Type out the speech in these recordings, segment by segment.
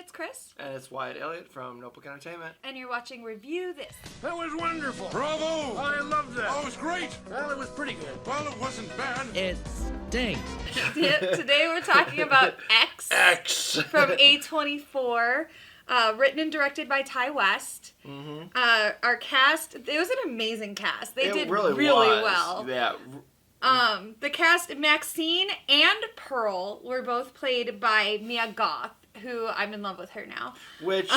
it's Kris. And it's Wyatt Elliott from Notebook Entertainment. And you're watching Review This. That was wonderful. Bravo! I loved that. Oh, it was great. Well, it was pretty good. Well, it wasn't bad. It stinks. Today we're talking about X from A24, written and directed by Ty West. Mm-hmm. Our cast, it was an amazing cast. They did really well. Yeah. The cast, Maxine and Pearl, were both played by Mia Goth, who I'm in love with her now. Which,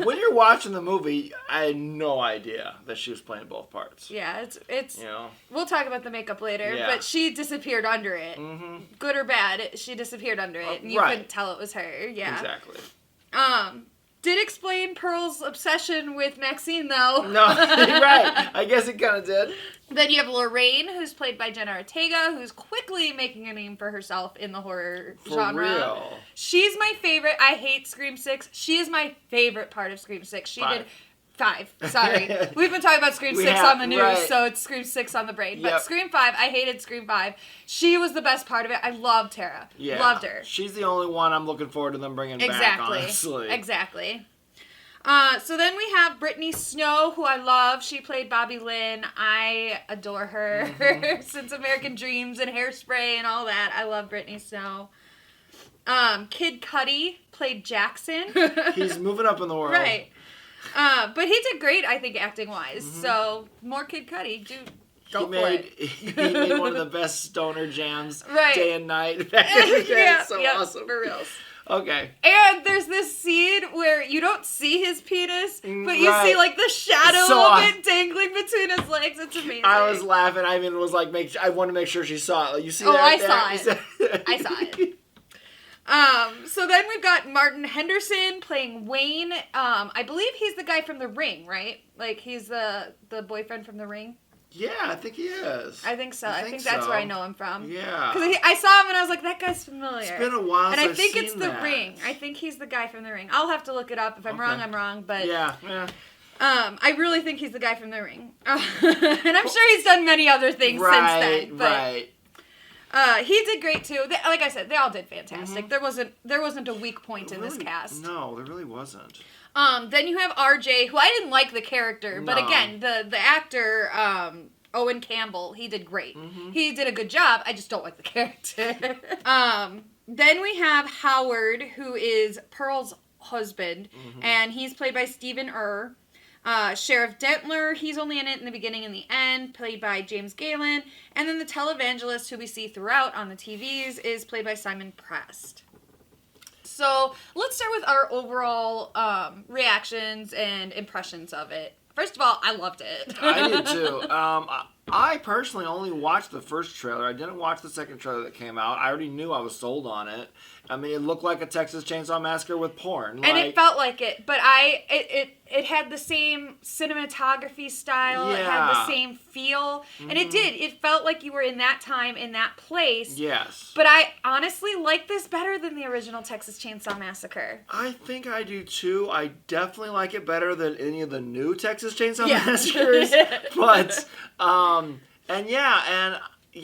when you're watching the movie, I had no idea that she was playing both parts. Yeah, it's you know. We'll talk about the makeup later, Yeah. but she disappeared under it. Mm-hmm. Good or bad, she disappeared under it, and you couldn't tell it was her. Yeah. Exactly. Did explain Pearl's obsession with Maxine, though. No, right. I guess it kind of did. Then you have Lorraine, who's played by Jenna Ortega, who's quickly making a name for herself in the horror genre. Real. She's my favorite. I hate Scream 6. She is my favorite part of Scream 6. She did 5. Sorry. We've been talking about Scream 6 on the news, so it's Scream 6 on the brain. But Scream 5, I hated Scream 5. She was the best part of it. I loved Tara. Yeah. Loved her. She's the only one I'm looking forward to them bringing back, honestly. Exactly. So then we have Brittany Snow, who I love. She played Bobby Lynn. I adore her since American Dreams and Hairspray and all that. I love Brittany Snow. Kid Cudi played Jackson. He's moving up in the world. Right. But he did great, I think, acting-wise. Mm-hmm. So, more Kid Cudi. He made one of the best stoner jams day and night. Awesome. For reals. Okay. And there's this scene where you don't see his penis, but you see like the shadow of it dangling between his legs. It's amazing. I was laughing. I mean, it was like, I wanted to make sure she saw it. Like, you see that? I saw it. I saw it. So then we've got Martin Henderson playing Wayne. I believe he's the guy from The Ring, right? Like he's the boyfriend from The Ring. Yeah, I think he is. I think so. I think that's where I know him from. Yeah. Because I saw him and I was like, that guy's familiar. It's been a while since I've seen that. And I think it's The Ring. I think he's the guy from The Ring. I'll have to look it up. If I'm wrong, I'm wrong. But yeah. I really think he's the guy from The Ring. And I'm sure he's done many other things since then. But he did great too. Like I said, they all did fantastic. Mm-hmm. There wasn't a weak point in this cast. No, there really wasn't. Then you have RJ, who I didn't like the character, but again, the actor, Owen Campbell, he did great. Mm-hmm. He did a good job. I just don't like the character. Then we have Howard, who is Pearl's husband, and he's played by Stephen Ure. Sheriff Dentler, he's only in it in the beginning and the end, played by James Galen. And then the televangelist, who we see throughout on the TVs, is played by Simon Prest. So let's start with our overall reactions and impressions of it. First of all, I loved it. I did too. I personally only watched the first trailer. I didn't watch the second trailer that came out. I already knew I was sold on it. I mean, it looked like a Texas Chainsaw Massacre with porn. And it felt like it, but it had the same cinematography style. Yeah. It had the same feel. Mm-hmm. And it did. It felt like you were in that time, in that place. Yes. But I honestly like this better than the original Texas Chainsaw Massacre. I think I do too. I definitely like it better than any of the new Texas Chainsaw Massacres. But,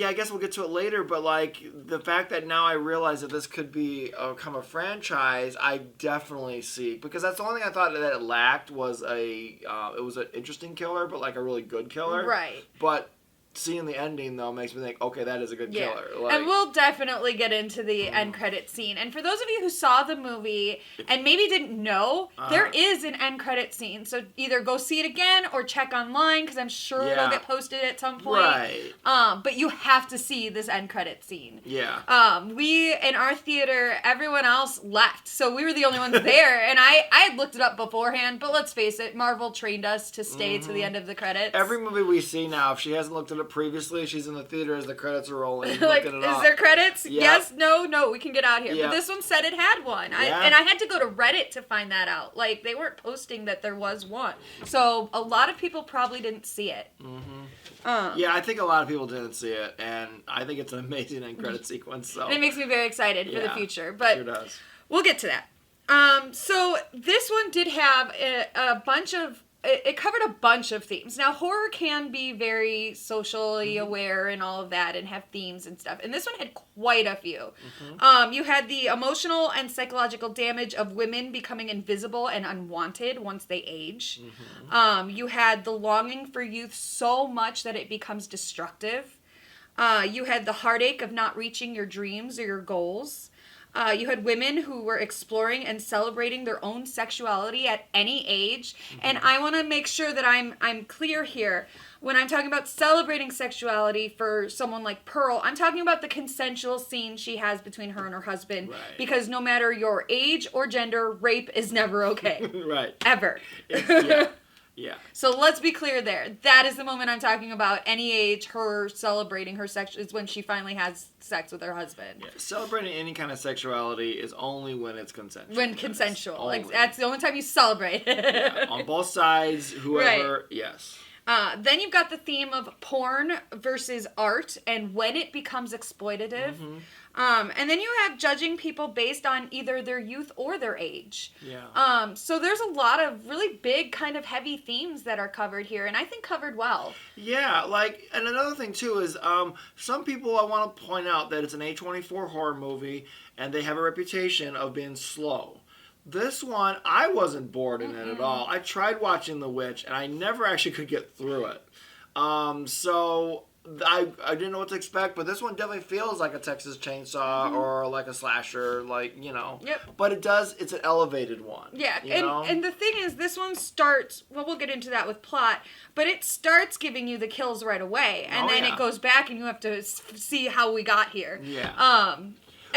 I guess we'll get to it later, but like the fact that now I realize that this could become a franchise, I definitely see, because that's the only thing I thought that it lacked was it was an interesting killer, but like a really good killer. Right. But seeing the ending though makes me think, okay, that is a good killer. Like, and we'll definitely get into the end credit scene. And for those of you who saw the movie and maybe didn't know, there is an end credit scene. So either go see it again or check online, because I'm sure it'll get posted at some point. Right. But you have to see this end credit scene. Yeah. We in our theater, everyone else left, so we were the only ones there. And I had looked it up beforehand, but let's face it, Marvel trained us to stay to the end of the credits. Every movie we see now, if she hasn't looked at it previously, she's in the theater as the credits are rolling. Like, is there credits? Yep. Yes, no, we can get out here. Yep. But this one said it had one. And I had to go to Reddit to find that out. Like, they weren't posting that there was one. So a lot of people probably didn't see it. Mm-hmm. I think a lot of people didn't see it, and I think it's an amazing end credit sequence. So. And it makes me very excited for the future. But sure does. We'll get to that. So this one did have a bunch of it covered a bunch of themes. Now, horror can be very socially aware and all of that and have themes and stuff. And this one had quite a few. You had the emotional and psychological damage of women becoming invisible and unwanted once they age. You had the longing for youth so much that it becomes destructive. You had the heartache of not reaching your dreams or your goals. You had women who were exploring and celebrating their own sexuality at any age. And I want to make sure that I'm clear here. When I'm talking about celebrating sexuality for someone like Pearl, I'm talking about the consensual scene she has between her and her husband. Right. Because no matter your age or gender, rape is never okay. Right. Ever. Yeah. So let's be clear there. That is the moment I'm talking about. Any age, her celebrating her sex is when she finally has sex with her husband. Yeah. Celebrating any kind of sexuality is only when it's consensual. When consensual. Like, that's the only time you celebrate. Yeah. On both sides, whoever, yes. Then you've got the theme of porn versus art and when it becomes exploitative. And then you have judging people based on either their youth or their age. Yeah. So there's a lot of really big kind of heavy themes that are covered here, and I think covered well. Yeah, like, and another thing too is some people, I want to point out that it's an A24 horror movie and they have a reputation of being slow. This one, I wasn't bored in it at all. I tried watching The Witch and I never actually could get through it. So I didn't know what to expect, but this one definitely feels like a Texas Chainsaw or like a slasher, like, you know. Yep. But it's an elevated one. Yeah, you and the thing is, this one starts, well, we'll get into that with plot, but it starts giving you the kills right away, and then it goes back and you have to see how we got here. Yeah.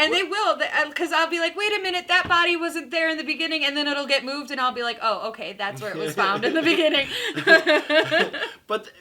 And they will, because I'll be like, wait a minute, that body wasn't there in the beginning, and then it'll get moved, and I'll be like, oh, okay, that's where it was found in the beginning. But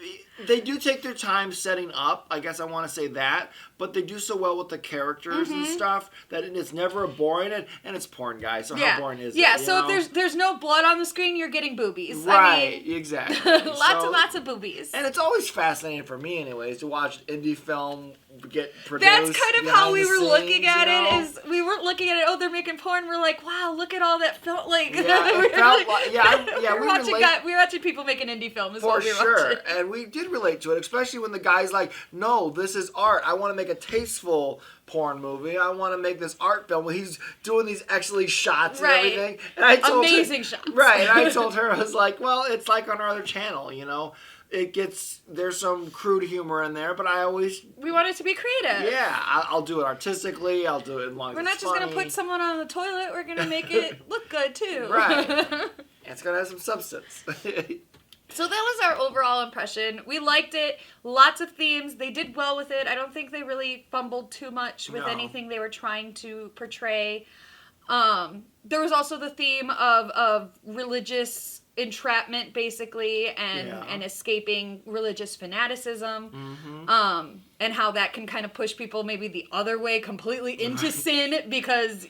they do take their time setting up, I guess I want to say that, but they do so well with the characters and stuff that it's never a boring, and it's porn, guys, so how boring is it? Yeah, so if there's no blood on the screen, you're getting boobies. Right, exactly. Lots and boobies. And it's always fascinating for me, anyways, to watch indie film get produced. That's kind of how we were looking at it. Is we weren't looking at it, oh, they're making porn. We're like, wow, look at all that film. Like, yeah, it felt like, we were watching people making indie film. Is for what we were sure, watching. and we did relate to it, especially when the guy's like, no, this is art. I want to make a tasteful porn movie. I want to make this art film. He's doing these excellent shots and everything. And I told amazing shots. Right, and I told her, I was like, well, it's like on our other channel, you know. There's some crude humor in there, but we want it to be creative. Yeah, I'll do it artistically. I'll do it as long as we're not it's just funny. gonna put someone on the toilet. We're gonna make it look good too. Right. And it's gonna have some substance. So that was our overall impression. We liked it. Lots of themes. They did well with it. I don't think they really fumbled too much with anything they were trying to portray. There was also the theme of religious entrapment, basically, and escaping religious fanaticism, and how that can kind of push people maybe the other way completely into sin because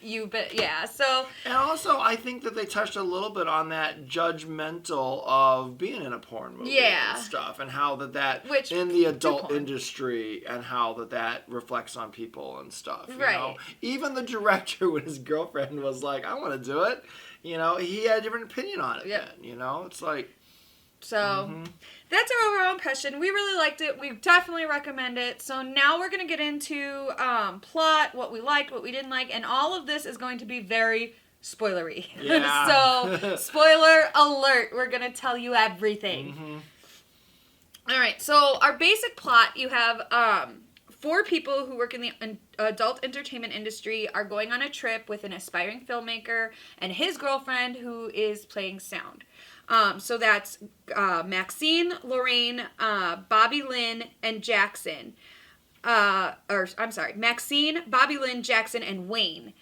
so. And also, I think that they touched a little bit on that judgmental of being in a porn movie and stuff, and how that in the adult industry, and how that reflects on people and stuff. You know? Even the director, when his girlfriend was like, I want to do it, you know, he had a different opinion on it then, you know? It's like... So, that's our overall impression. We really liked it. We definitely recommend it. So now we're going to get into plot, what we liked, what we didn't like, and all of this is going to be very spoilery. Yeah. So, spoiler alert. We're going to tell you everything. All right, so our basic plot, you have... 4 people who work in the adult entertainment industry are going on a trip with an aspiring filmmaker and his girlfriend who is playing sound. So that's Maxine, Lorraine, Bobby Lynn, and Jackson. Maxine, Bobby Lynn, Jackson, and Wayne.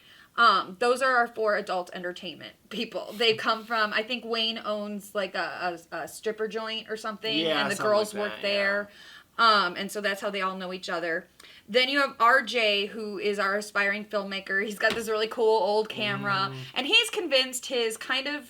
Those are our 4 adult entertainment people. They come from, I think Wayne owns like a stripper joint or something, and the girls work there. And so that's how they all know each other. Then you have RJ, who is our aspiring filmmaker. He's got this really cool old camera, and he's convinced his kind of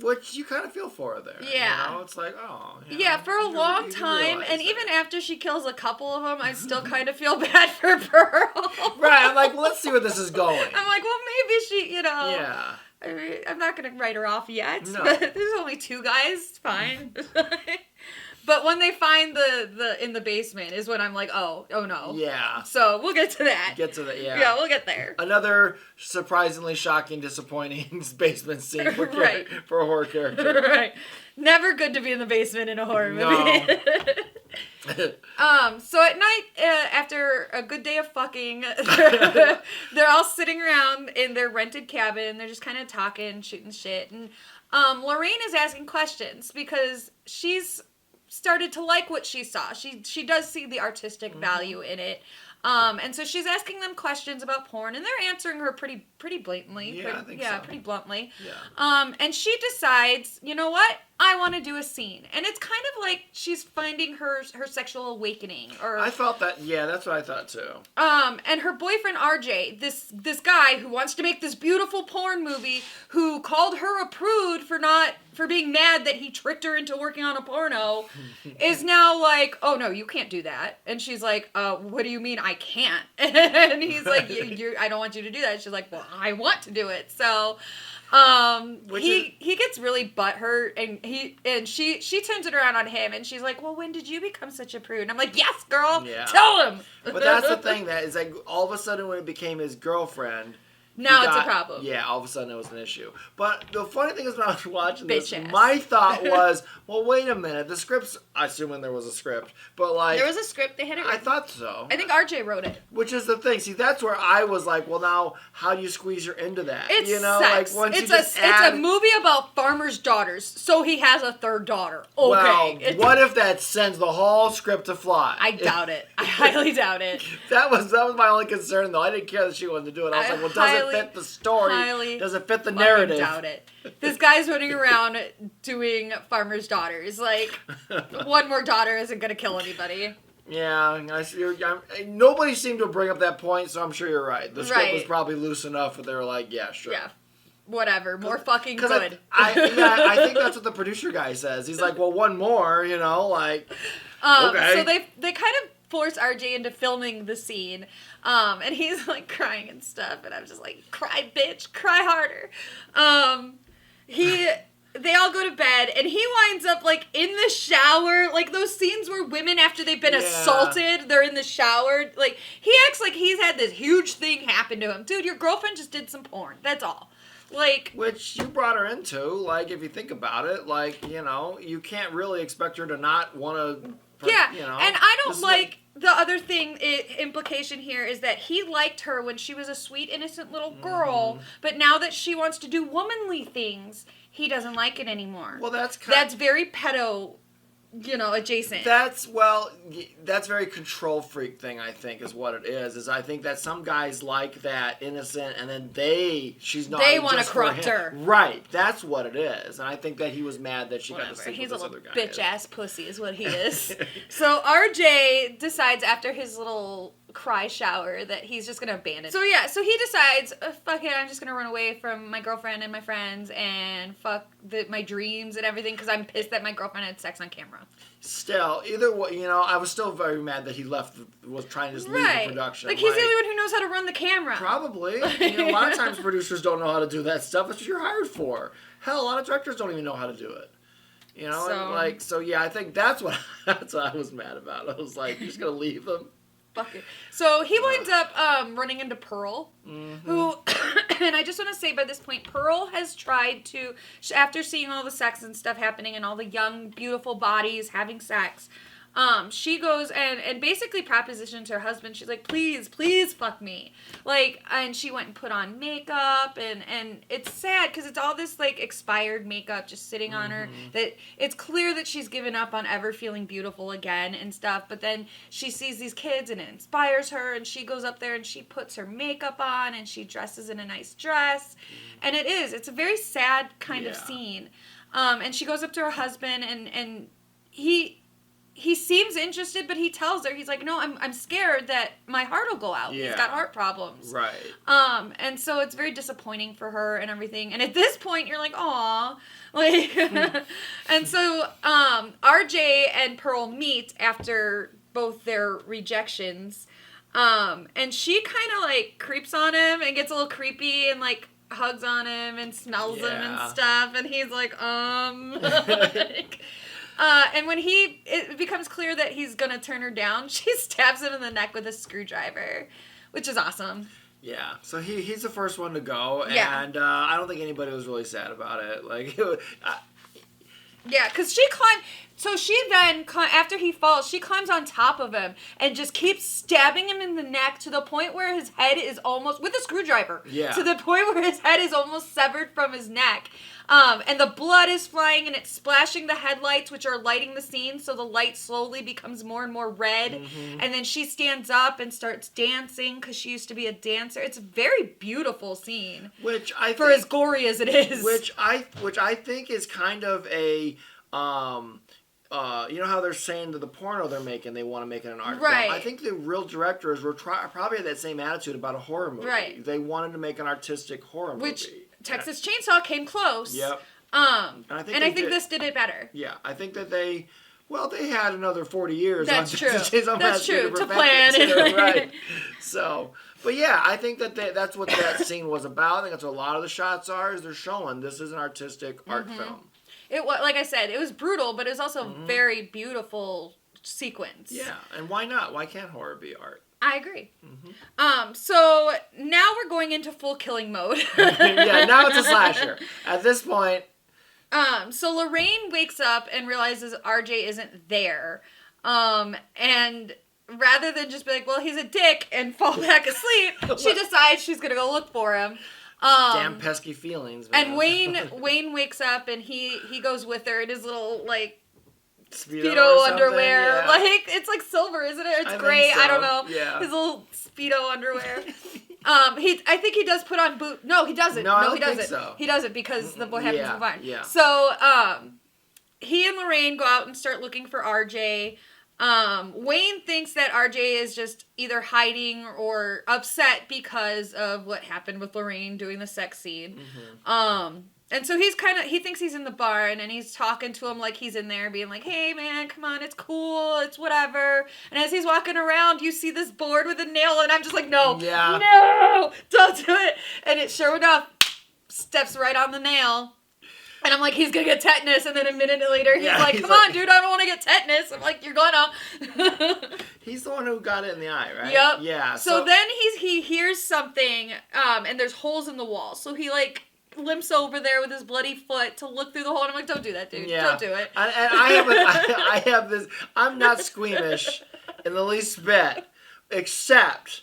Which you kind of feel for her there. Yeah. You know? It's like, oh. Yeah, for a long time, and that. even after she kills a couple of them, I still kind of feel bad for Pearl. Right, I'm like, well, let's see where this is going. I'm like, well, maybe she, Yeah. I mean, I'm not going to write her off yet. No. But there's only 2 guys. It's fine. But when they find the in the basement is when I'm like, oh no. Yeah. So we'll get to that. Yeah. Yeah, we'll get there. Another surprisingly shocking, disappointing basement scene for, Right. for a horror character. Right. Never good to be in the basement in a horror movie. No. So at night, after a good day of fucking, they're all sitting around in their rented cabin. They're just kind of talking, shooting shit. And Lorraine is asking questions because she's started to like what she saw. She does see the artistic value in it. And so she's asking them questions about porn, and they're answering her pretty blatantly. Yeah, I think so. Pretty bluntly. Yeah. And she decides, you know what? I want to do a scene. And it's kind of like she's finding her sexual awakening. Or I felt that, yeah, that's what I thought too. and her boyfriend RJ, this guy who wants to make this beautiful porn movie, who called her a prude for being mad that he tricked her into working on a porno, is now like, oh no, you can't do that. And she's like, what do you mean I can't? And he's like, I don't want you to do that. And she's like, well, I want to do it. So he gets really butthurt, and she turns it around on him, and she's like, well, when did you become such a prude? And I'm like, yes, girl, tell him. But that's the thing, that is like all of a sudden when it became his girlfriend, now it's a problem. Yeah, all of a sudden it was an issue. But the funny thing is when I was watching this, Bitch ass. my thought was, well, wait a minute. The script's, assuming there was a script, but like... There was a script, they had it written. I thought so. I think RJ wrote it. Which is the thing. See, that's where I was like, well, now, how do you squeeze her into that? It's Like, sex. once It's a movie about farmers' daughters, so he has a third daughter. Okay. Well, what if that sends the whole script to fly? I doubt it. I highly doubt it. That was my only concern, though. I didn't care that she wanted to do it. I was like, well, does it fit the story? Does it fit the narrative? I doubt it. This guy's running around doing farmers' daughters. Like, one more daughter isn't going to kill anybody. Yeah, nobody seemed to bring up that point, so I'm sure you're right. The script was probably loose enough that they were like, yeah, sure. Yeah. Whatever. More fucking good. I think that's what the producer guy says. He's like, well, one more, like... Okay. So they kind of force RJ into filming the scene, and he's like crying and stuff, and I'm just like, cry, bitch, cry harder. They all go to bed, and he winds up like in the shower, like those scenes where women, after they've been assaulted, they're in the shower. Like, he acts like he's had this huge thing happen to him. Dude, your girlfriend just did some porn. That's all. Like, which you brought her into, like, if you think about it, like, you can't really expect her to not want to. Yeah, and I don't like the other thing, implication here is that he liked her when she was a sweet, innocent little girl, but now that she wants to do womanly things, he doesn't like it anymore. Well, that's very pedo, adjacent. That's very control freak thing, I think, is what it is I think that some guys like that innocent, and then she's not. They want to corrupt her. Right, that's what it is, and I think that he was mad that she got to sleep with this other guy. He's a little bitch-ass pussy is what he is. So RJ decides after his little cry shower that he's just gonna abandon. So he decides, fuck it, I'm just gonna run away from my girlfriend and my friends and fuck my dreams and everything because I'm pissed that my girlfriend had sex on camera. Still, either way, I was still very mad that he was trying to just leave the production. Like, he's the only one who knows how to run the camera. Probably. A lot of times producers don't know how to do that stuff. That's what you're hired for. Hell, a lot of directors don't even know how to do it. I think that's what I was mad about. I was like, you're just gonna leave them? Fuck it. So he winds up running into Pearl, who, and I just want to say by this point, Pearl has tried to, after seeing all the sex and stuff happening and all the young, beautiful bodies having sex, she goes and basically propositions her husband. She's like, please fuck me. Like, and she went and put on makeup, and it's sad because it's all this like expired makeup just sitting on her, that it's clear that she's given up on ever feeling beautiful again and stuff. But then she sees these kids and it inspires her, and she goes up there and she puts her makeup on and she dresses in a nice dress, and it's a very sad kind of scene. And she goes up to her husband, and he seems interested, but he tells her, he's like, no, I'm scared that my heart will go out. Yeah. He's got heart problems. Right. And so it's very disappointing for her and everything. And at this point, you're like, aw. Like, and so RJ and Pearl meet after both their rejections. And she kind of, like, creeps on him and gets a little creepy and, like, hugs on him and smells him and stuff. And he's like, like... and when it becomes clear that he's gonna turn her down, she stabs him in the neck with a screwdriver, which is awesome. Yeah, so he's the first one to go, and Yeah. I don't think anybody was really sad about it. Like, Yeah, because she climbed... So she then, after he falls, she climbs on top of him and just keeps stabbing him in the neck to the point where his head is almost... With a screwdriver. Yeah. To the point where his head is almost severed from his neck. And the blood is flying and it's splashing the headlights, which are lighting the scene, so the light slowly becomes more and more red. Mm-hmm. And then she stands up and starts dancing because she used to be a dancer. It's a very beautiful scene. Which I think... For as gory as it is. Which I think is kind of a... you know how they're saying that the porno they're making, they want to make it an art film? I think the real directors were probably had that same attitude about a horror movie. Right. They wanted to make an artistic horror movie. Which Texas Chainsaw came close. Yep. And I think this did it better. Yeah, I think that they had another 40 years. That's true. That's true. To plan it. Right. So, but yeah, I think that that's what that scene was about. I think that's what a lot of the shots are, is they're showing this is an artistic art film. It was, like I said, it was brutal, but it was also a very beautiful sequence. Yeah, and why not? Why can't horror be art? I agree. Mm-hmm. So now we're going into full killing mode. Yeah, now it's a slasher. At this point. So Lorraine wakes up and realizes RJ isn't there. And rather than just be like, well, he's a dick and fall back asleep, she decides she's going to go look for him. Damn pesky feelings, man. And Wayne wakes up and he goes with her in his little, like, Speedo underwear. Yeah. Like, it's like silver, isn't it? It's gray. So. I don't know. Yeah. His little Speedo underwear. I think he does put on boot. No, he doesn't. No, he doesn't. Think so. He doesn't because the boy happens to be fine. Yeah. So, he and Lorraine go out and start looking for RJ. Wayne thinks that RJ is just either hiding or upset because of what happened with Lorraine doing the sex scene. Mm-hmm. And so he thinks he's in the barn and he's talking to him like he's in there being like, hey man, come on, it's cool, it's whatever. And as he's walking around, you see this board with a nail and I'm just like, no, don't do it. And it sure enough steps right on the nail. And I'm like, he's going to get tetanus. And then a minute later, he's like, come on, dude, I don't want to get tetanus. I'm like, you're gonna. He's the one who got it in the eye, right? Yep. Yeah. So then he hears something, and there's holes in the wall. So he, like, limps over there with his bloody foot to look through the hole. And I'm like, don't do that, dude. Yeah. Don't do it. And I have this, I'm not squeamish in the least bit, except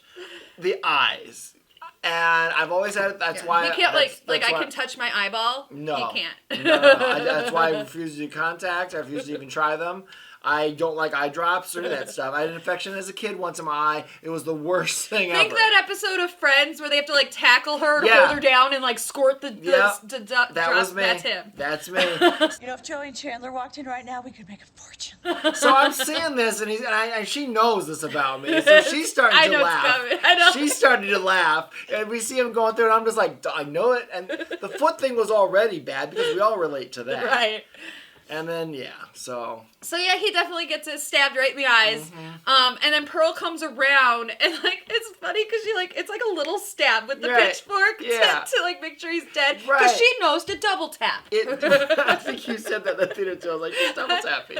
the eyes. And I've always had it. That's why you can't I can touch my eyeball. No, you can't. No, that's why I refuse to do contact. I refuse to even try them. I don't like eye drops or that stuff. I had an infection as a kid once in my eye. It was the worst thing ever. Think that episode of Friends where they have to, like, tackle her to hold her down and, like, squirt the that drop. was me. That's him. That's me. You know, if Joey and Chandler walked in right now, we could make a fortune. So I'm seeing this, and she knows this about me. So she's starting to laugh. I know. She's starting to laugh, and we see him going through, and I'm just like, I know it. And the foot thing was already bad because we all relate to that. Right. And then, so yeah, he definitely gets it stabbed right in the eyes. Mm-hmm. And then Pearl comes around, and, like, it's funny because she, like, it's like a little stab with the pitchfork to, like, make sure he's dead. Because she knows to double tap. I think you said that in the theater, too. I was like, she's double tapping.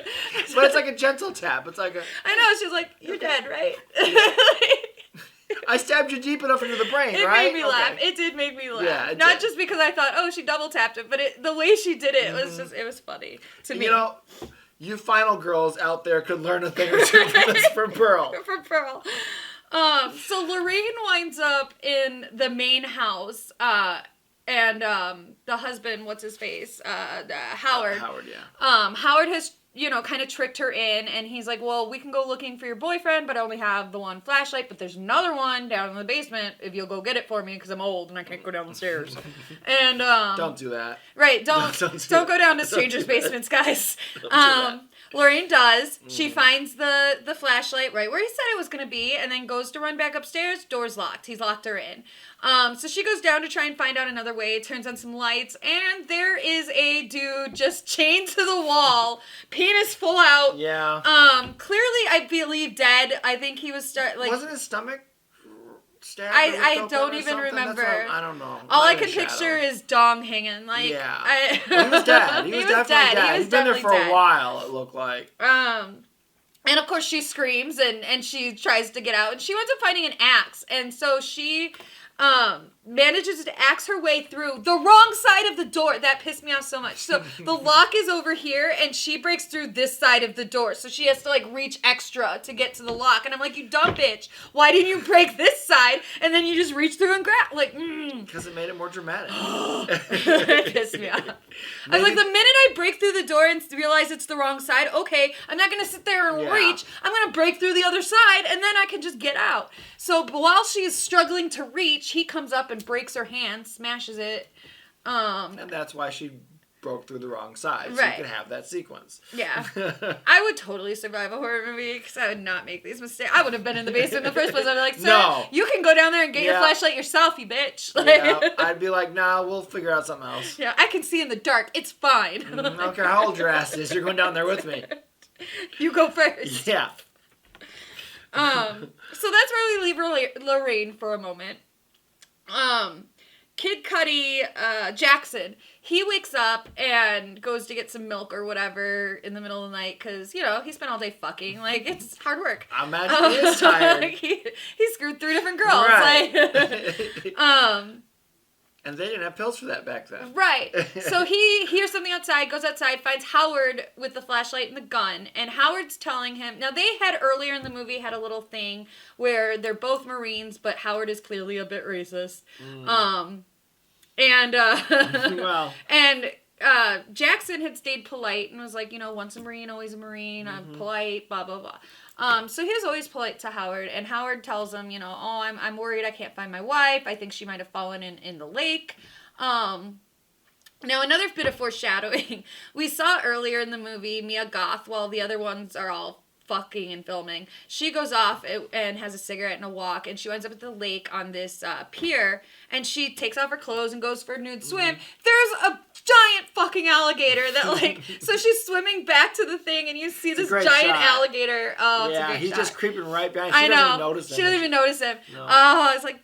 But it's like a gentle tap. It's like a... I know, she's like, you're dead, right? I stabbed you deep enough into the brain, it right? It made me laugh. It did make me laugh. Yeah, Not just because I thought, oh, she double tapped it, but the way she did it was just, it was funny to me. You know, you final girls out there could learn a thing or two from Pearl. From Pearl. So Lorraine winds up in the main house, and the husband, what's his face? Howard. Howard, yeah. Howard has, kind of tricked her in, and he's like, well, we can go looking for your boyfriend, but I only have the one flashlight, but there's another one down in the basement if you'll go get it for me, because I'm old and I can't go down the stairs. And, don't do that. Right, don't go down to strangers' basements, guys. Lorraine does. She finds the flashlight right where he said it was going to be, and then goes to run back upstairs. Door's locked. He's locked her in. So she goes down to try and find out another way, turns on some lights, and there is a dude just chained to the wall, penis full out. Yeah. Clearly, I believe dead. I think he was Wasn't his stomach stabbed? I don't even remember. I don't know. All I can picture is dong hanging. Like, yeah. Well, he was dead. He was definitely dead. He's been there for a while, it looked like. And of course she screams and she tries to get out, and she winds up finding an axe, and so she manages to axe her way through the wrong side of the door. That pissed me off so much. So the lock is over here, and she breaks through this side of the door, so she has to like reach extra to get to the lock, and I'm like, you dumb bitch, why didn't you break this side and then you just reach through and grab, like, because it made it more dramatic. It pissed me off. I was like, the minute I break through the door and realize it's the wrong side, okay, I'm not gonna sit there and reach, I'm gonna break through the other side, and then I can just get out. So while she is struggling to reach, he comes up and breaks her hand, smashes it. And that's why she broke through the wrong side, so right. you can have that sequence. Yeah. I would totally survive a horror movie, because I would not make these mistakes. I would have been in the basement in the first place. I'd be like, sir, you can go down there and get your flashlight yourself, you bitch. Yeah, I'd be like, nah, we'll figure out something else. Yeah, I can see in the dark. It's fine. I don't care how old your ass is. You're going down there with me. You go first. Yeah. So that's where we leave Lorraine for a moment. Kid Cudi, Jackson, he wakes up and goes to get some milk or whatever in the middle of the night because, you know, he spent all day fucking. Like, it's hard work. I imagine he is tired. he screwed 3 different girls. Right. Like, and they didn't have pills for that back then. Right. So he hears something outside, goes outside, finds Howard with the flashlight and the gun, and Howard's telling him... Now, they had earlier in the movie had a little thing where they're both Marines, but Howard is clearly a bit racist. Well. And Jackson had stayed polite and was like, you know, once a Marine, always a Marine. I'm polite, blah, blah, blah. So he was always polite to Howard, and Howard tells him, you know, oh, I'm worried I can't find my wife. I think she might have fallen in the lake. Now, another bit of foreshadowing. We saw earlier in the movie Mia Goth, while the other ones are all fucking and filming. She goes off and has a cigarette and a walk, and she winds up at the lake on this pier, and she takes off her clothes and goes for a nude swim. There's a giant fucking alligator that, like, so she's swimming back to the thing, and you see this giant alligator. Oh, it's a great he's shot. just creeping right behind. She doesn't even notice him. She doesn't even notice him. No. Oh, it's like,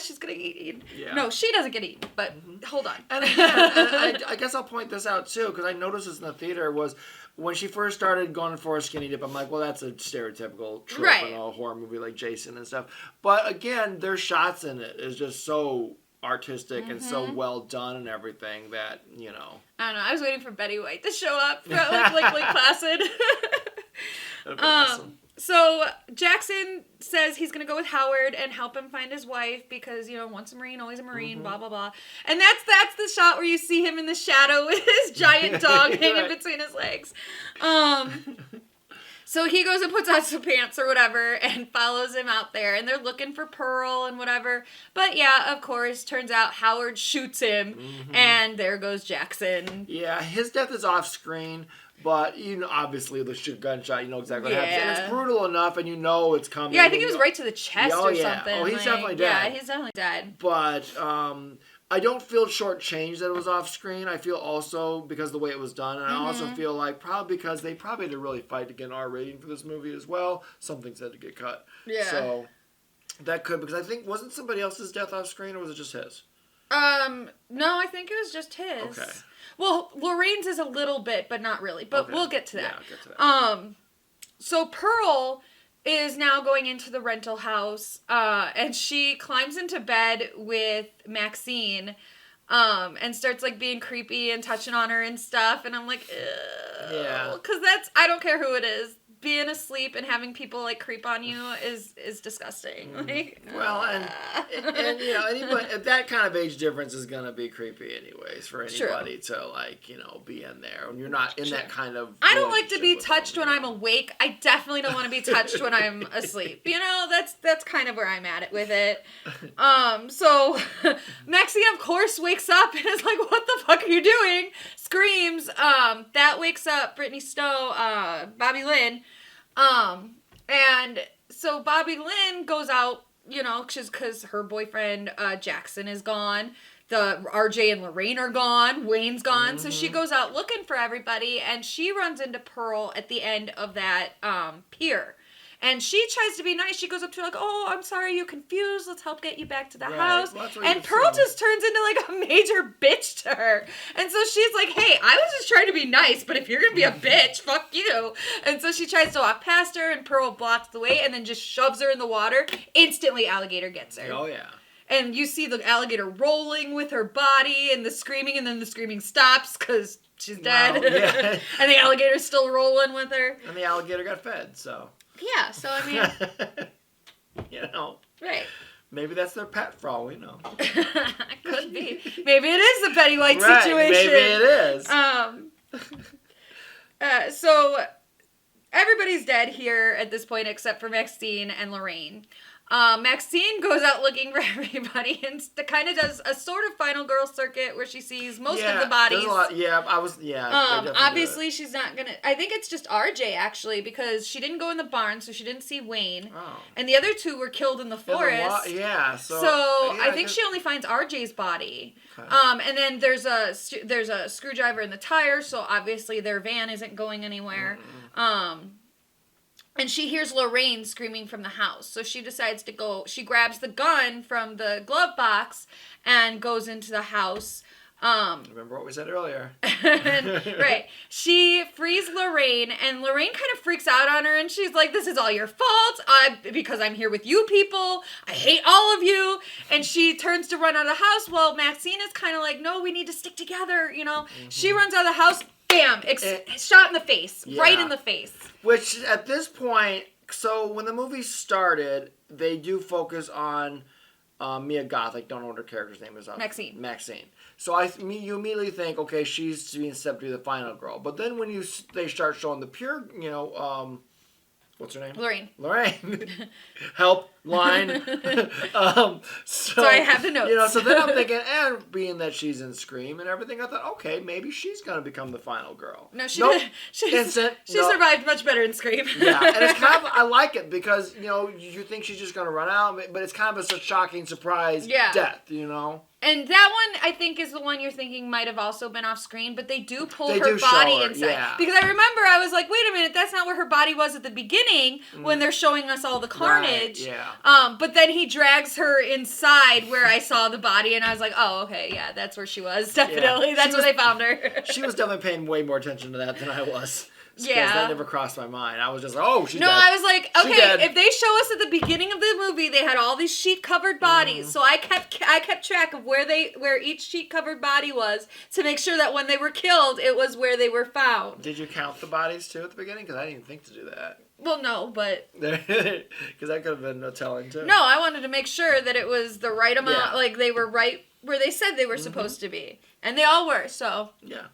she's gonna get eaten. Yeah. No, she doesn't get eaten, but hold on. And again, I guess I'll point this out too, because I noticed this in the theater, was when she first started going for a skinny dip, I'm like, well, that's a stereotypical trope in a horror movie like Jason and stuff. But again, their shots in it is just so artistic and so well done and everything that, you know. I don't know. I was waiting for Betty White to show up, like Placid. That'd be awesome. So Jackson says he's going to go with Howard and help him find his wife because, you know, once a Marine, always a Marine, blah, blah, blah. And that's the shot where you see him in the shadow with his giant dog hanging between his legs. So he goes and puts on some pants or whatever and follows him out there. And they're looking for Pearl and whatever. But yeah, of course, turns out Howard shoots him. And there goes Jackson. Yeah, his death is off screen. But, you know, obviously, the gunshot, you know exactly what happens. And it's brutal enough, and you know it's coming. Yeah, I think it was right to the chest or something. Oh, he's definitely dead. Yeah, he's definitely dead. But I don't feel shortchanged that it was off screen. I feel also because of the way it was done. And I also feel like probably because they probably had to really fight to get an R rating for this movie as well. Some things had to get cut. Yeah. So that could, because I think, wasn't somebody else's death off screen, or was it just his? No, I think it was just his. Okay. Well, Lorraine's is a little bit, but not really. But we'll get to that. Yeah, I'll get to that. So Pearl is now going into the rental house, and she climbs into bed with Maxine, and starts, like, being creepy and touching on her and stuff, and I'm like, ugh. Yeah. Because I don't care who it is, being asleep and having people like creep on you is disgusting. Like, well, and you know, anybody at that kind of age difference is gonna be creepy anyways for anybody to like, you know, be in there when you're not in that kind of. I don't like to be touched when I'm awake. I definitely don't want to be touched when I'm asleep. You know, that's kind of where I'm at with it. So Maxine, of course, wakes up and is like, "What the fuck are you doing?" Screams. That wakes up Brittany Snow, Bobby Lynn. And so Bobby Lynn goes out, you know, because her boyfriend Jackson is gone. The RJ and Lorraine are gone. Wayne's gone. So she goes out looking for everybody, and she runs into Pearl at the end of that pier. And she tries to be nice. She goes up to her like, "Oh, I'm sorry you're confused. Let's help get you back to the house." Well, and Pearl just turns into like a major bitch to her. And so she's like, "Hey, I was just trying to be nice, but if you're going to be a bitch, fuck you." And so she tries to walk past her, and Pearl blocks the way and then just shoves her in the water. Instantly, alligator gets her. Oh, yeah. And you see the alligator rolling with her body and the screaming, and then the screaming stops because she's dead. Well, yeah. And the alligator's still rolling with her. And the alligator got fed, so. Yeah, so I mean. You know. Right. Maybe that's their pet for all we know. Could be. Maybe it is the Betty White situation. Maybe it is. So everybody's dead here at this point except for Maxine and Lorraine. Maxine goes out looking for everybody and kind of does a sort of final girl circuit where she sees most of the bodies. Obviously, she's not gonna. I think it's just RJ actually because she didn't go in the barn, so she didn't see Wayne. Oh. And the other two were killed in the forest. So I think she only finds RJ's body. Okay. And then there's a screwdriver in the tire, so obviously their van isn't going anywhere. And she hears Lorraine screaming from the house. So she decides to go. She grabs the gun from the glove box and goes into the house. Remember what we said earlier. Right. She frees Lorraine, and Lorraine kind of freaks out on her, and she's like, "This is all your fault, because I'm here with you people. I hate all of you." And she turns to run out of the house. Well, Maxine is kind of like, "No, we need to stick together," you know. Mm-hmm. She runs out of the house. Bam! Shot in the face. Yeah. Right in the face. Which, at this point, so when the movie started, they do focus on Mia Goth. I don't know what her character's name is. Maxine. So you immediately think, okay, she's being stepped to be the final girl. But then when they start showing the pure, you know, what's her name? Lorraine. Help line. So I have the notes. You know, so then I'm thinking, and being that she's in Scream and everything, I thought, okay, maybe she's gonna become the final girl. No, she survived much better in Scream. Yeah, and it's kind of, I like it because, you know, you think she's just gonna run out, but it's kind of a shocking surprise death, you know. And that one, I think, is the one you're thinking might have also been off screen, but they do pull her body inside. Yeah. Because I remember I was like, wait a minute, that's not where her body was at the beginning when they're showing us all the carnage. Right, yeah. But then he drags her inside where I saw the body, and I was like, oh, okay, yeah, that's where she was, definitely. Yeah. That's where they found her. She was definitely paying way more attention to that than I was. Yeah. That never crossed my mind. I was just like, oh, she's dead. No, I was like, okay, if they show us at the beginning of the movie, they had all these sheet-covered bodies. So I kept track of where each sheet-covered body was to make sure that when they were killed, it was where they were found. Did you count the bodies, too, at the beginning? Because I didn't even think to do that. Well, no, but... Because that could have been no telling, too. No, I wanted to make sure that it was the right amount, like they were right where they said they were supposed to be. And they all were, so... Yeah.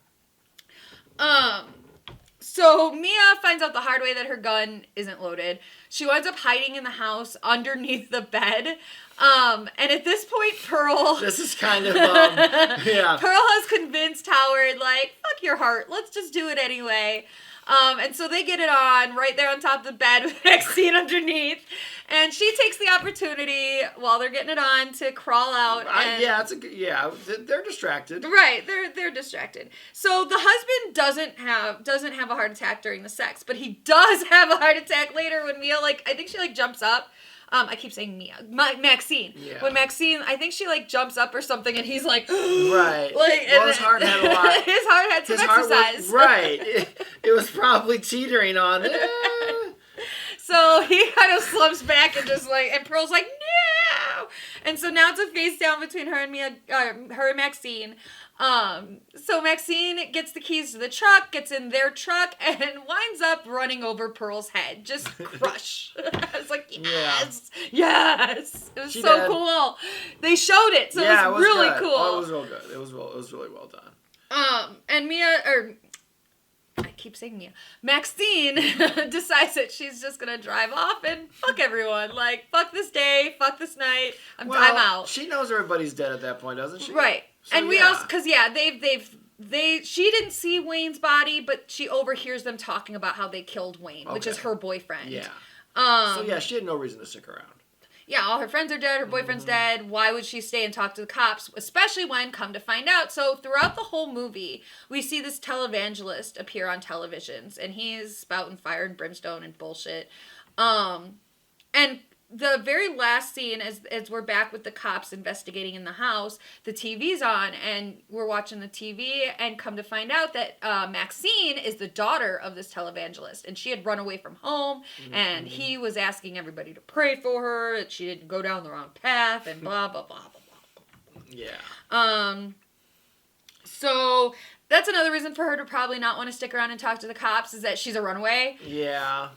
So Mia finds out the hard way that her gun isn't loaded. She winds up hiding in the house underneath the bed. And at this point, Pearl... This is kind of, yeah. Pearl has convinced Howard, like, fuck your heart. Let's just do it anyway. And so they get it on right there on top of the bed with Maxine underneath. And she takes the opportunity while they're getting it on to crawl out. And, they're distracted. Right, they're distracted. So the husband doesn't have a heart attack during the sex, but he does have a heart attack later when Mia, I think she jumps up. I keep saying Mia. Maxine. Yeah. When Maxine, I think she jumps up or something, and he's like, right. Well, his heart had a lot. His heart had some exercise. Right. It was probably teetering on. So he kind of slumps back and just and Pearl's like, no! And so now it's a face down between her and Mia, her and Maxine. So Maxine gets the keys to the truck, gets in their truck, and winds up running over Pearl's head. Just crush. I was like, yes, yes. It was cool. They showed it, so it was really good. cool. Oh, it was real good. It was really well done. And I keep saying Mia. Maxine decides that she's just gonna drive off and fuck everyone. Like, fuck this day, fuck this night. I'm out. She knows everybody's dead at that point, doesn't she? Right. So, and we also, because she didn't see Wayne's body, but she overhears them talking about how they killed Wayne, which is her boyfriend. Yeah. She had no reason to stick around. Yeah, all her friends are dead, her boyfriend's dead. Why would she stay and talk to the cops? Especially when, come to find out. So throughout the whole movie, we see this televangelist appear on televisions, and he's spouting fire and brimstone and bullshit. And the very last scene, as we're back with the cops investigating in the house, the TV's on, and we're watching the TV, and come to find out that Maxine is the daughter of this televangelist, and she had run away from home, and he was asking everybody to pray for her, that she didn't go down the wrong path, and blah, blah, blah, blah, blah. Yeah. So that's another reason for her to probably not want to stick around and talk to the cops, is that she's a runaway. Yeah.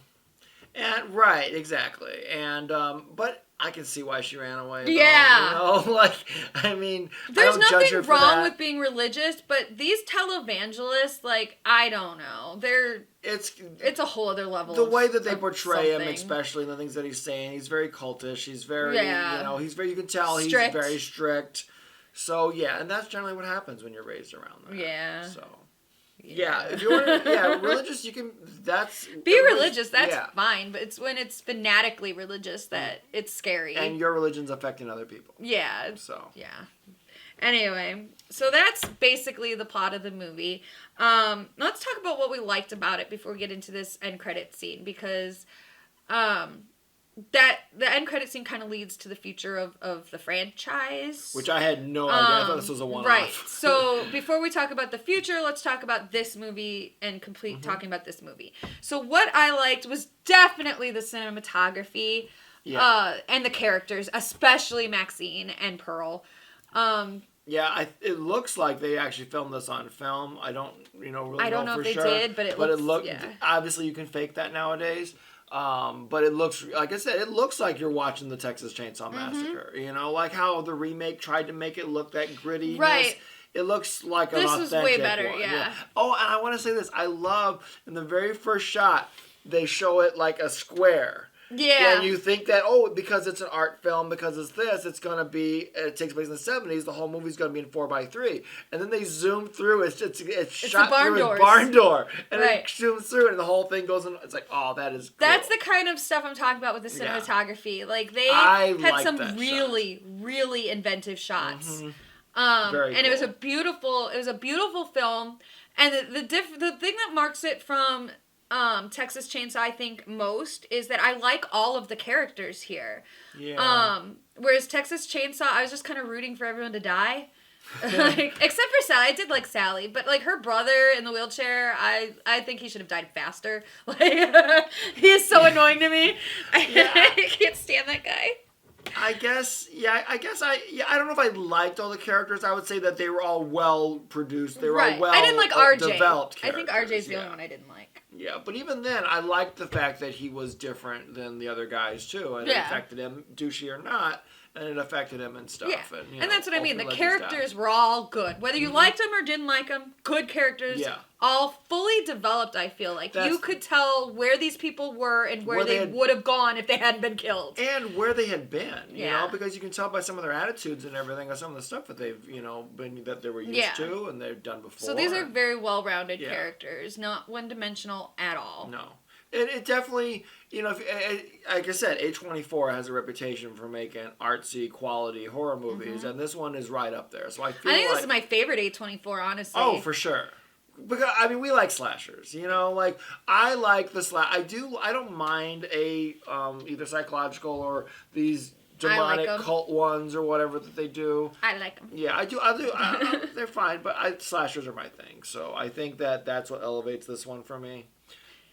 And right, exactly. And but I can see why she ran away. Yeah. Though, you know, like, I mean, there's I don't judge her nothing for wrong that. with being religious, but these televangelists, like, I don't know. It's a whole other level. The way that they portray him, something. Especially in the things that he's saying, he's very cultish. He's very, you know, you can tell strict. He's very strict. So yeah, and that's generally what happens when you're raised around that. Yeah. So. Yeah, if you want to, religious, you can, be religious, that's fine, but it's when it's fanatically religious that it's scary. And your religion's affecting other people. Yeah. So. Yeah. Anyway, so that's basically the plot of the movie. Let's talk about what we liked about it before we get into this end credit scene, because that the end credit scene kind of leads to the future of the franchise. Which I had no idea. I thought this was a one-off. Right. So before we talk about the future, let's talk about this movie and talking about this movie. So what I liked was definitely the cinematography and the characters, especially Maxine and Pearl. It looks like they actually filmed this on film. I don't, really know for sure. I don't know if they did, but it looked. Obviously, you can fake that nowadays. But it looks, like I said, it looks like you're watching the Texas Chainsaw Massacre. You know, like how the remake tried to make it look that grittiness. Right. It looks like an authentic one. This was way better, yeah. Oh, and I want to say this. I love, in the very first shot, they show it like a square. Yeah. And you think that, because it's an art film, because it's this, it's going to be, it takes place in the 70s, the whole movie's going to be in 4:3. And then they zoom through, it's shot through a barn door. And it zooms through and the whole thing goes in, it's like, oh, that is cool. That's the kind of stuff I'm talking about with the cinematography. Yeah. Like, they had some really, really inventive shots. Mm-hmm. Very cool. It was a beautiful film. And the thing that marks it from Texas Chainsaw, I think, most is that I like all of the characters here. Yeah. Whereas Texas Chainsaw, I was just kind of rooting for everyone to die. Except for Sally. I did like Sally, but like her brother in the wheelchair, I think he should have died faster. Like, he is so annoying to me. I can't stand that guy. I don't know if I liked all the characters. I would say that they were all well produced. They were all well I didn't like RJ. Developed characters. I think RJ's the only one I didn't like. Yeah, but even then, I liked the fact that he was different than the other guys too, and it affected him, douchey or not, and it affected him and stuff. Yeah, and that's what I mean. The characters were all good, whether you liked them or didn't like them. Good characters. Yeah. All fully developed, I feel like. You could tell where these people were and where they would have gone if they hadn't been killed. And where they had been, you know, because you can tell by some of their attitudes and everything, or some of the stuff that they've, that they were used to and they've done before. So these are very well-rounded characters, not one-dimensional at all. No. It definitely, like I said, A24 has a reputation for making artsy, quality horror movies, and this one is right up there. So I think this is my favorite A24, honestly. Oh, for sure. Because we like slashers, like I like the I don't mind either psychological or these demonic cult ones or whatever that they do. I like them. Yeah, I do. They're fine, but slashers are my thing. So I think that's what elevates this one for me.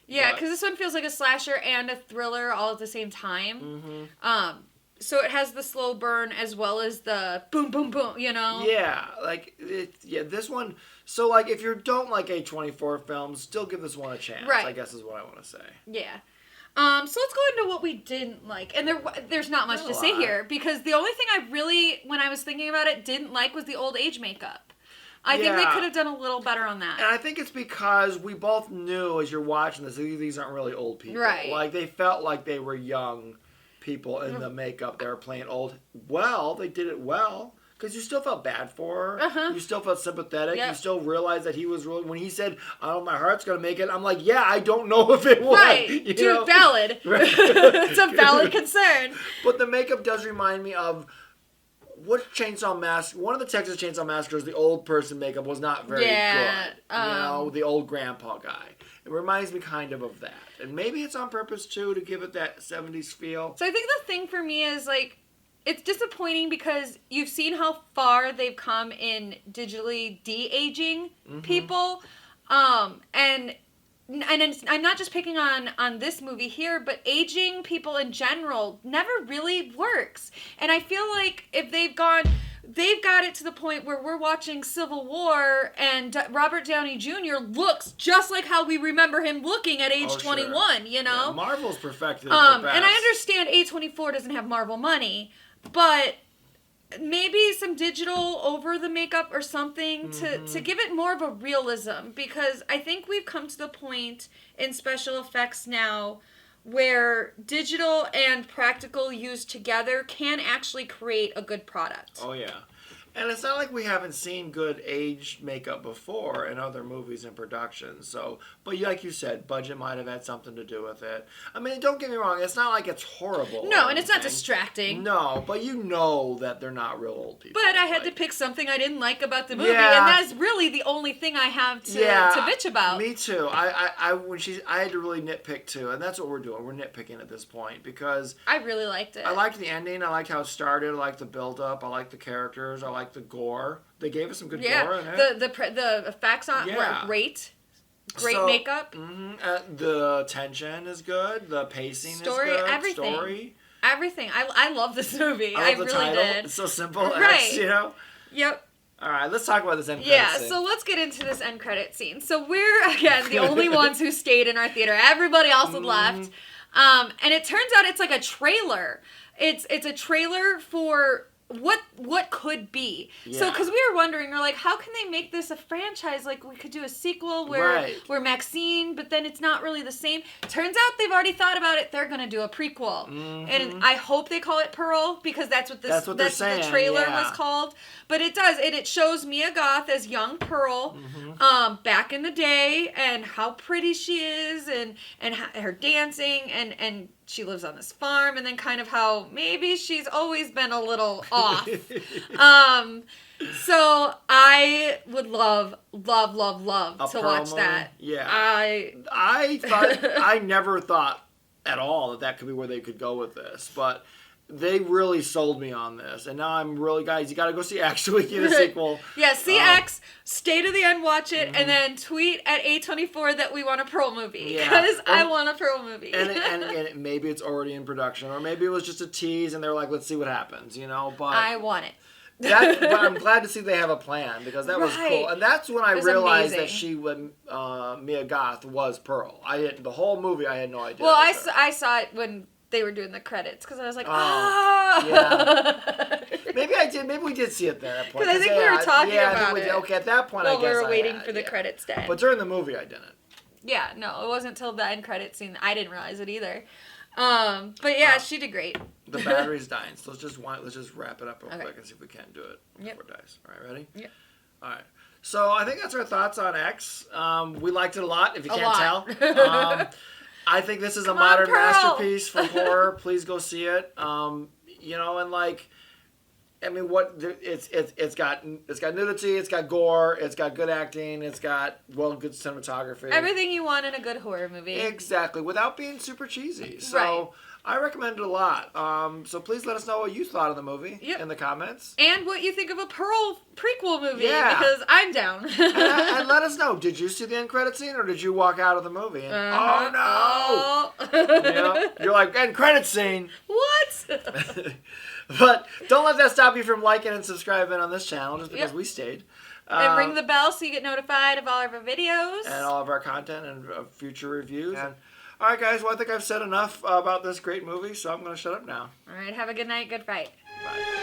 Yeah, because this one feels like a slasher and a thriller all at the same time. Mm-hmm. so it has the slow burn as well as the boom, boom, boom, you know? Yeah, like, this one, so, like, if you don't like A24 films, still give this one a chance, Right. I guess is what I want to say. Yeah. So let's go into what we didn't like. And there's not much to say here, because the only thing I really, when I was thinking about it, didn't like was the old age makeup. I think they could have done a little better on that. And I think it's because we both knew as you're watching this, these aren't really old people. Right. Like, they felt like they were young people in the makeup. They were playing old. Well, they did it well. Because you still felt bad for her. Uh-huh. You still felt sympathetic. Yep. You still realized that he was really... When he said, oh, my heart's going to make it, I'm like, yeah, I don't know if it would. Right. Dude, valid. Right. It's a valid concern. But the makeup does remind me of... What Chainsaw Massacre... One of the Texas Chainsaw Massacres, the old person makeup was not very good. The old grandpa guy. It reminds me kind of that. And maybe it's on purpose, too, to give it that 70s feel. So I think the thing for me is, like... It's disappointing because you've seen how far they've come in digitally de-aging people. And I'm not just picking on this movie here, but aging people in general never really works. And I feel like if they've got it to the point where we're watching Civil War and Robert Downey Jr. looks just like how we remember him looking at age 21, you know? Yeah, Marvel's perfected. And I understand A24 doesn't have Marvel money, but maybe some digital over the makeup or something to give it more of a realism, because I think we've come to the point in special effects now where digital and practical used together can actually create a good product. Oh, yeah. And it's not like we haven't seen good aged makeup before in other movies and productions. So, but like you said, budget might have had something to do with it. I mean, don't get me wrong. It's not like it's horrible. No, and it's not distracting. No, but you know that they're not real old people. But I had to pick something I didn't like about the movie, and that's really the only thing I have to bitch about. Me too. I had to really nitpick too, and that's what we're doing. We're nitpicking at this point because I really liked it. I liked the ending. I liked how it started. I liked the build up. I liked the characters. I liked the gore. They gave us some good gore in it. The effects on were great. Great makeup. The tension is good. The pacing is good. Everything. Everything. I love this movie. I love the really title. did. It's so simple. Right. X, you know? Yep. All right, let's talk about this end credit scene. So let's get into this end credit scene. So we're, again, the only ones who stayed in our theater. Everybody else had left. And it turns out it's like a trailer. It's a trailer for what could be. Yeah. So, because we were wondering, we're like, how can they make this a franchise? Like, we could do a sequel where Maxine, but then it's not really the same. Turns out they've already thought about it. They're going to do a prequel. And I hope they call it Pearl, because that's what the trailer was called. But it does. It shows Mia Goth as young Pearl back in the day, and how pretty she is, and her dancing, and she lives on this farm, and then kind of how maybe she's always been a little off. So I would love to watch that. Yeah. I never thought at all that could be where they could go with this, but they really sold me on this, and now I'm really, guys, you got to go see X so we get a sequel. Yeah, see X, stay to the end, watch it, and then tweet at A24 that we want a Pearl movie, because I want a Pearl movie. and maybe it's already in production, or maybe it was just a tease, and they're like, let's see what happens, you know. But I want it. But I'm glad to see they have a plan, because that was cool, and that's when I realized that she would Mia Goth was Pearl. The whole movie I had no idea. Well, I saw it when they were doing the credits, because I was like, yeah. Maybe I did. Maybe we did see it there at that point. Because I think we were talking about it. Okay, at that point, I guess we were waiting for the credits to end. But during the movie, I didn't. Yeah, no, it wasn't until the end credits scene. I didn't realize it either. But yeah, she did great. The battery's dying, so let's just wrap it up real quick and see if we can do it before it dies. All right, ready? Yep. All right. So I think that's our thoughts on X. We liked it a lot, if you can't tell. I think this is a modern masterpiece for horror. Please go see it. You know, and like, I mean, it's got nudity, it's got gore, it's got good acting, it's got good cinematography. Everything you want in a good horror movie. Exactly, without being super cheesy. So Right. I recommend it a lot. So please let us know what you thought of the movie in the comments. And what you think of a Pearl prequel movie, Yeah. because I'm down. and let us know, did you see the end credit scene or did you walk out of the movie and, oh no! Oh. You're like, end credit scene! What? But don't let that stop you from liking and subscribing on this channel just because we stayed. And ring the bell so you get notified of all of our videos. And all of our content and future reviews. And, all right, guys. Well, I think I've said enough about this great movie, so I'm going to shut up now. All right. Have a good night. Good fight. Bye.